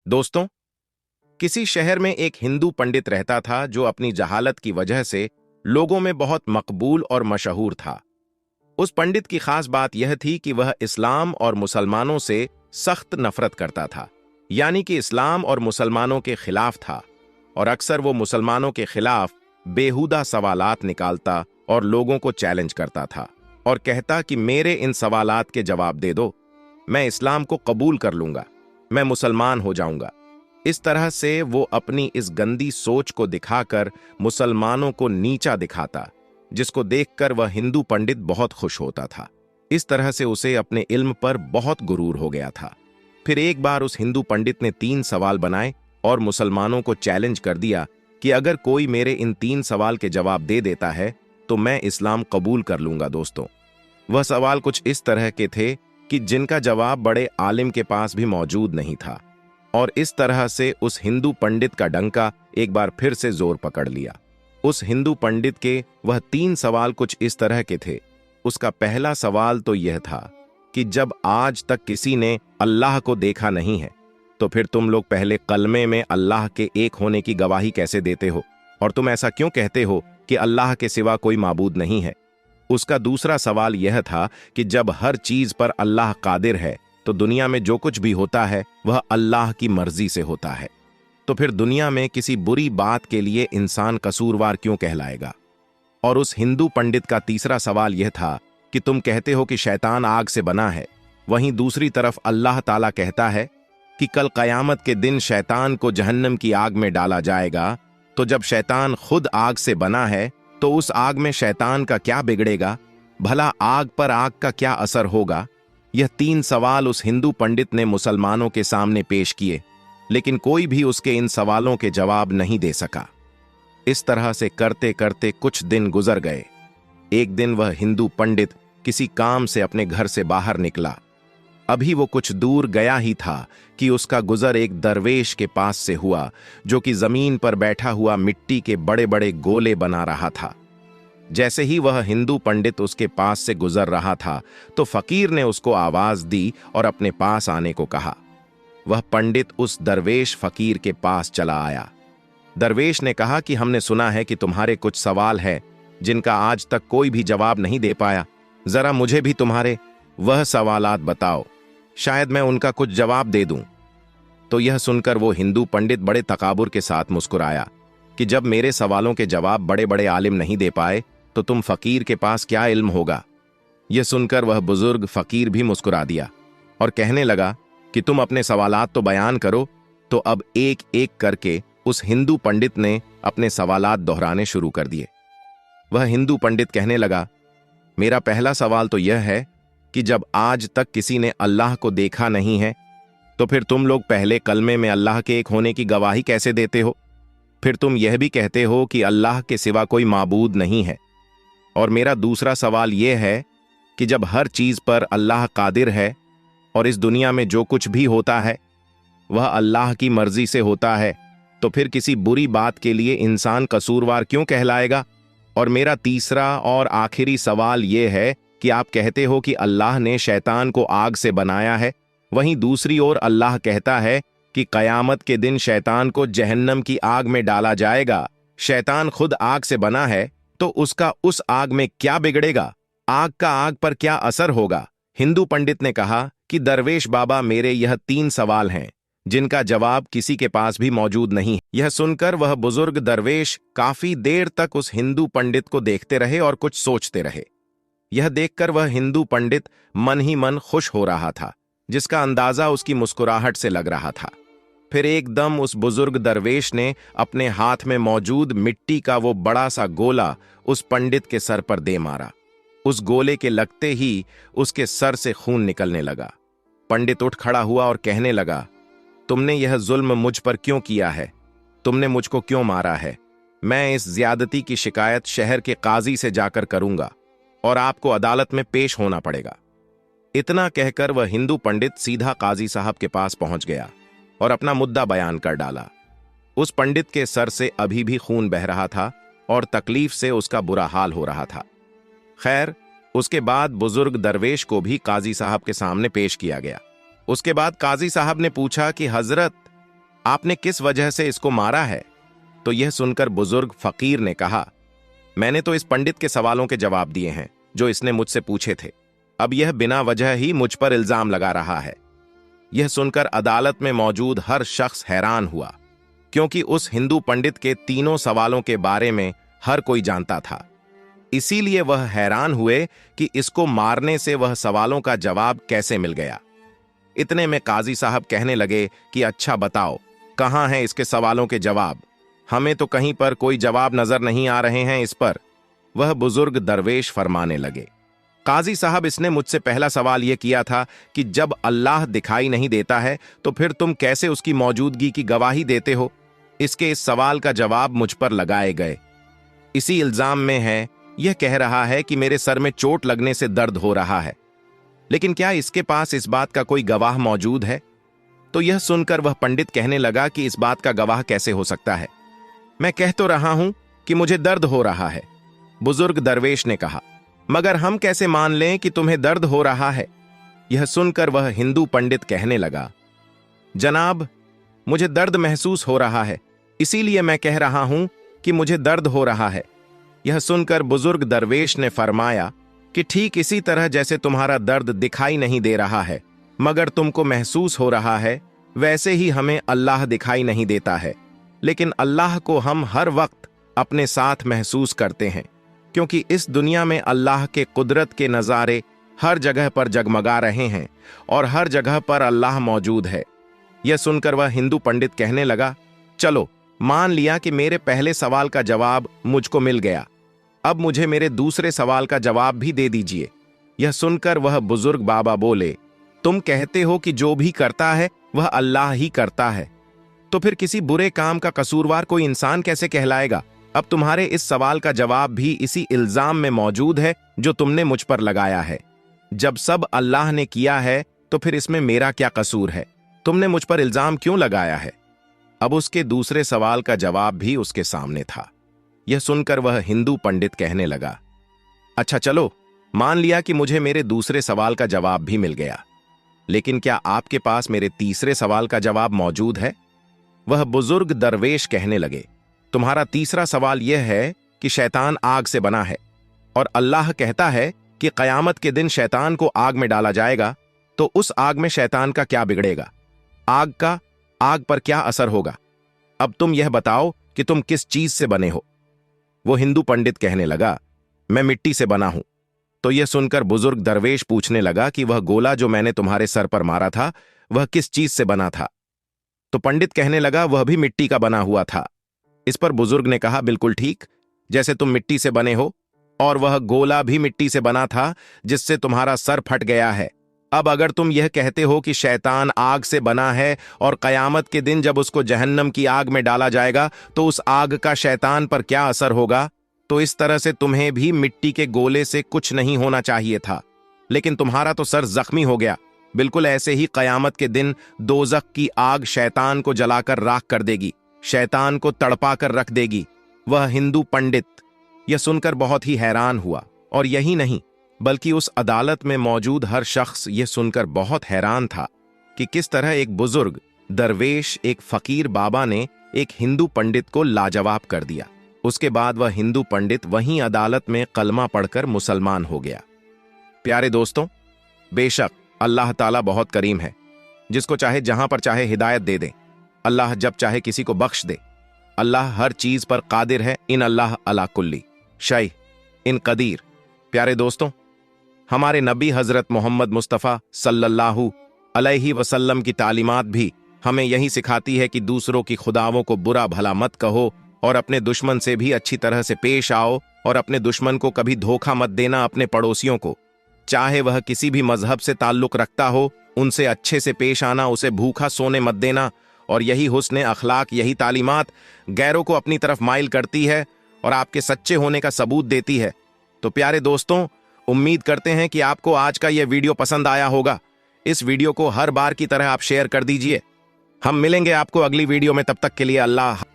दोस्तों, किसी शहर में एक हिंदू पंडित रहता था जो अपनी जहालत की वजह से लोगों में बहुत मकबूल और मशहूर था। उस पंडित की खास बात यह थी कि वह इस्लाम और मुसलमानों से सख्त नफरत करता था, यानी कि इस्लाम और मुसलमानों के खिलाफ था। और अक्सर वो मुसलमानों के खिलाफ बेहुदा सवालात निकालता और लोगों को चैलेंज करता था और कहता कि मेरे इन सवालात के जवाब दे दो, मैं इस्लाम को कबूल कर लूंगा, मैं मुसलमान हो जाऊंगा। इस तरह से वो अपनी इस गंदी सोच को दिखाकर मुसलमानों को नीचा दिखाता, जिसको देखकर वह हिंदू पंडित बहुत खुश होता था। इस तरह से उसे अपने इल्म पर बहुत गुरूर हो गया था। फिर एक बार उस हिंदू पंडित ने 3 सवाल बनाए और मुसलमानों को चैलेंज कर दिया कि अगर कोई मेरे इन 3 सवाल के जवाब दे देता है तो मैं इस्लाम कबूल कर लूंगा। दोस्तों, वह सवाल कुछ इस तरह के थे कि जिनका जवाब बड़े आलिम के पास भी मौजूद नहीं था। और इस तरह से उस हिंदू पंडित का डंका एक बार फिर से जोर पकड़ लिया। उस हिंदू पंडित के वह 3 सवाल कुछ इस तरह के थे। उसका पहला सवाल तो यह था कि जब आज तक किसी ने अल्लाह को देखा नहीं है, तो फिर तुम लोग पहले कलमे में अल्लाह के एक होने की गवाही कैसे देते हो, और तुम ऐसा क्यों कहते हो कि अल्लाह के सिवा कोई माबूद नहीं है। उसका दूसरा सवाल यह था कि जब हर चीज पर अल्लाह कादिर है, तो दुनिया में जो कुछ भी होता है वह अल्लाह की मर्जी से होता है, तो फिर दुनिया में किसी बुरी बात के लिए इंसान कसूरवार क्यों कहलाएगा। और उस हिंदू पंडित का तीसरा सवाल यह था कि तुम कहते हो कि शैतान आग से बना है, वहीं दूसरी तरफ अल्लाह ताला कहता है कि कल कयामत के दिन शैतान को जहन्नम की आग में डाला जाएगा। तो जब शैतान खुद आग से बना है तो उस आग में शैतान का क्या बिगड़ेगा, भला आग पर आग का क्या असर होगा। यह 3 सवाल उस हिंदू पंडित ने मुसलमानों के सामने पेश किए, लेकिन कोई भी उसके इन सवालों के जवाब नहीं दे सका। इस तरह से करते करते कुछ दिन गुजर गए। एक दिन वह हिंदू पंडित किसी काम से अपने घर से बाहर निकला। अभी वो कुछ दूर गया ही था कि उसका गुजर एक दरवेश के पास से हुआ, जो कि जमीन पर बैठा हुआ मिट्टी के बड़े बड़े गोले बना रहा था। जैसे ही वह हिंदू पंडित उसके पास से गुजर रहा था, तो फकीर ने उसको आवाज दी और अपने पास आने को कहा। वह पंडित उस दरवेश फकीर के पास चला आया। दरवेश ने कहा कि हमने सुना है कि तुम्हारे कुछ सवाल हैं जिनका आज तक कोई भी जवाब नहीं दे पाया। जरा मुझे भी तुम्हारे वह सवालात बताओ, शायद मैं उनका कुछ जवाब दे दूं। तो यह सुनकर वो हिंदू पंडित बड़े तकाबुर के साथ मुस्कुराया कि जब मेरे सवालों के जवाब बड़े बड़े आलिम नहीं दे पाए, तो तुम फकीर के पास क्या इल्म होगा। यह सुनकर वह बुजुर्ग फकीर भी मुस्कुरा दिया और कहने लगा कि तुम अपने सवालात तो बयान करो। तो अब एक एक करके उस हिंदू पंडित ने अपने सवालात दोहराने शुरू कर दिए। वह हिंदू पंडित कहने लगा, मेरा पहला सवाल तो यह है कि जब आज तक किसी ने अल्लाह को देखा नहीं है, तो फिर तुम लोग पहले कलमे में अल्लाह के एक होने की गवाही कैसे देते हो। फिर तुम यह भी कहते हो कि अल्लाह के सिवा कोई माबूद नहीं है। और मेरा दूसरा सवाल यह है कि जब हर चीज पर अल्लाह कादिर है और इस दुनिया में जो कुछ भी होता है वह अल्लाह की मर्जी से होता है, तो फिर किसी बुरी बात के लिए इंसान कसूरवार क्यों कहलाएगा। और मेरा तीसरा और आखिरी सवाल यह है कि आप कहते हो कि अल्लाह ने शैतान को आग से बनाया है, वहीं दूसरी ओर अल्लाह कहता है कि कयामत के दिन शैतान को जहन्नम की आग में डाला जाएगा। शैतान खुद आग से बना है, तो उसका उस आग में क्या बिगड़ेगा, आग का आग पर क्या असर होगा। हिंदू पंडित ने कहा कि दरवेश बाबा, मेरे यह 3 सवाल हैं जिनका जवाब किसी के पास भी मौजूद नहीं। यह सुनकर वह बुजुर्ग दरवेश काफी देर तक उस हिंदू पंडित को देखते रहे और कुछ सोचते रहे। यह देखकर वह हिंदू पंडित मन ही मन खुश हो रहा था, जिसका अंदाजा उसकी मुस्कुराहट से लग रहा था। फिर एकदम उस बुजुर्ग दरवेश ने अपने हाथ में मौजूद मिट्टी का वो बड़ा सा गोला उस पंडित के सर पर दे मारा। उस गोले के लगते ही उसके सर से खून निकलने लगा। पंडित उठ खड़ा हुआ और कहने लगा, तुमने यह जुल्म मुझ पर क्यों किया है, तुमने मुझको क्यों मारा है। मैं इस ज्यादती की शिकायत शहर के काजी से जाकर करूंगा और आपको अदालत में पेश होना पड़ेगा। इतना कहकर वह हिंदू पंडित सीधा काजी साहब के पास पहुंच गया और अपना मुद्दा बयान कर डाला। उस पंडित के सर से अभी भी खून बह रहा था और तकलीफ से उसका बुरा हाल हो रहा था। खैर, उसके बाद बुजुर्ग दरवेश को भी काजी साहब के सामने पेश किया गया। उसके बाद काजी साहब ने पूछा कि हजरत, आपने किस वजह से इसको मारा है? तो यह सुनकर बुजुर्ग फकीर ने कहा, मैंने तो इस पंडित के सवालों के जवाब दिए हैं जो इसने मुझसे पूछे थे। अब यह बिना वजह ही मुझ पर इल्जाम लगा रहा है। यह सुनकर अदालत में मौजूद हर शख्स हैरान हुआ, क्योंकि उस हिंदू पंडित के तीनों सवालों के बारे में हर कोई जानता था। इसीलिए वह हैरान हुए कि इसको मारने से वह सवालों का जवाब कैसे मिल गया। इतने में काजी साहब कहने लगे कि अच्छा बताओ, कहां हैं इसके सवालों के जवाब? हमें तो कहीं पर कोई जवाब नजर नहीं आ रहे हैं इस पर। वह बुजुर्ग दरवेश फरमाने लगे, काजी साहब, इसने मुझसे पहला सवाल यह किया था कि जब अल्लाह दिखाई नहीं देता है तो फिर तुम कैसे उसकी मौजूदगी की गवाही देते हो? इसके इस सवाल का जवाब मुझ पर लगाए गए। इसी इल्जाम में है, यह कह रहा है कि मेरे सर में चोट लगने से दर्द हो रहा है, लेकिन क्या इसके पास इस बात का कोई गवाह मौजूद है? तो यह सुनकर वह पंडित कहने लगा कि इस बात का गवाह कैसे हो सकता है? मैं कह तो रहा हूं कि मुझे दर्द हो रहा है। बुजुर्ग दरवेश ने कहा, मगर हम कैसे मान लें कि तुम्हें दर्द हो रहा है? यह सुनकर वह हिंदू पंडित कहने लगा, जनाब, मुझे दर्द महसूस हो रहा है, इसीलिए मैं कह रहा हूं कि मुझे दर्द हो रहा है। यह सुनकर बुजुर्ग दरवेश ने फरमाया कि ठीक इसी तरह जैसे तुम्हारा दर्द दिखाई नहीं दे रहा है मगर तुमको महसूस हो रहा है, वैसे ही हमें अल्लाह दिखाई नहीं देता है, लेकिन अल्लाह को हम हर वक्त अपने साथ महसूस करते हैं, क्योंकि इस दुनिया में अल्लाह के कुदरत के नज़ारे हर जगह पर जगमगा रहे हैं और हर जगह पर अल्लाह मौजूद है। यह सुनकर वह हिंदू पंडित कहने लगा, चलो मान लिया कि मेरे पहले सवाल का जवाब मुझको मिल गया, अब मुझे मेरे दूसरे सवाल का जवाब भी दे दीजिए। यह सुनकर वह बुजुर्ग बाबा बोले, तुम कहते हो कि जो भी करता है वह अल्लाह ही करता है, तो फिर किसी बुरे काम का कसूरवार कोई इंसान कैसे कहलाएगा? अब तुम्हारे इस सवाल का जवाब भी इसी इल्जाम में मौजूद है जो तुमने मुझ पर लगाया है। जब सब अल्लाह ने किया है तो फिर इसमें मेरा क्या कसूर है? तुमने मुझ पर इल्जाम क्यों लगाया है? अब उसके दूसरे सवाल का जवाब भी उसके सामने था। यह सुनकर वह हिंदू पंडित कहने लगा, अच्छा चलो मान लिया कि मुझे मेरे दूसरे सवाल का जवाब भी मिल गया, लेकिन क्या आपके पास मेरे तीसरे सवाल का जवाब मौजूद है? वह बुजुर्ग दरवेश कहने लगे, तुम्हारा तीसरा सवाल यह है कि शैतान आग से बना है और अल्लाह कहता है कि कयामत के दिन शैतान को आग में डाला जाएगा, तो उस आग में शैतान का क्या बिगड़ेगा? आग का आग पर क्या असर होगा? अब तुम यह बताओ कि तुम किस चीज से बने हो? वो हिंदू पंडित कहने लगा, मैं मिट्टी से बना हूं। तो यह सुनकर बुजुर्ग दरवेश पूछने लगा कि वह गोला जो मैंने तुम्हारे सर पर मारा था वह किस चीज से बना था? तो पंडित कहने लगा, वह भी मिट्टी का बना हुआ था। इस पर बुजुर्ग ने कहा, बिल्कुल ठीक, जैसे तुम मिट्टी से बने हो और वह गोला भी मिट्टी से बना था जिससे तुम्हारा सर फट गया है। अब अगर तुम यह कहते हो कि शैतान आग से बना है और कयामत के दिन जब उसको जहन्नम की आग में डाला जाएगा तो उस आग का शैतान पर क्या असर होगा, तो इस तरह से तुम्हें भी मिट्टी के गोले से कुछ नहीं होना चाहिए था, लेकिन तुम्हारा तो सर जख्मी हो गया। बिल्कुल ऐसे ही कयामत के दिन दोजख की आग शैतान को जलाकर राख कर देगी, शैतान को तड़पा कर रख देगी। वह हिंदू पंडित यह सुनकर बहुत ही हैरान हुआ, और यही नहीं बल्कि उस अदालत में मौजूद हर शख्स यह सुनकर बहुत हैरान था कि किस तरह एक बुजुर्ग दरवेश, एक फकीर बाबा ने एक हिंदू पंडित को लाजवाब कर दिया। उसके बाद वह हिंदू पंडित वहीं अदालत में कलमा पढ़कर मुसलमान हो गया। प्यारे दोस्तों, बेशक अल्लाह ताला बहुत करीम है, जिसको चाहे जहां पर चाहे हिदायत दे दे। अल्लाह जब चाहे किसी को बख्श दे। अल्लाह हर चीज पर कादिर है। इन अल्लाह अला कुल्ली शै इन कदीर। प्यारे दोस्तों, हमारे नबी हजरत मोहम्मद मुस्तफ़ा सल्लल्लाहु अलैहि वसल्लम की तालीमात भी हमें यही सिखाती है कि दूसरों की खुदाओं को बुरा भला मत कहो और अपने दुश्मन से भी अच्छी तरह से पेश आओ, और अपने दुश्मन को कभी धोखा मत देना। अपने पड़ोसियों को, चाहे वह किसी भी मजहब से ताल्लुक रखता हो, उनसे अच्छे से पेश आना, उसे भूखा सोने मत देना। और यही हुस्न अखलाक, यही तालीमात गैरों को अपनी तरफ माइल करती है और आपके सच्चे होने का सबूत देती है। तो प्यारे दोस्तों, उम्मीद करते हैं कि आपको आज का यह वीडियो पसंद आया होगा। इस वीडियो को हर बार की तरह आप शेयर कर दीजिए। हम मिलेंगे आपको अगली वीडियो में, तब तक के लिए अल्लाह।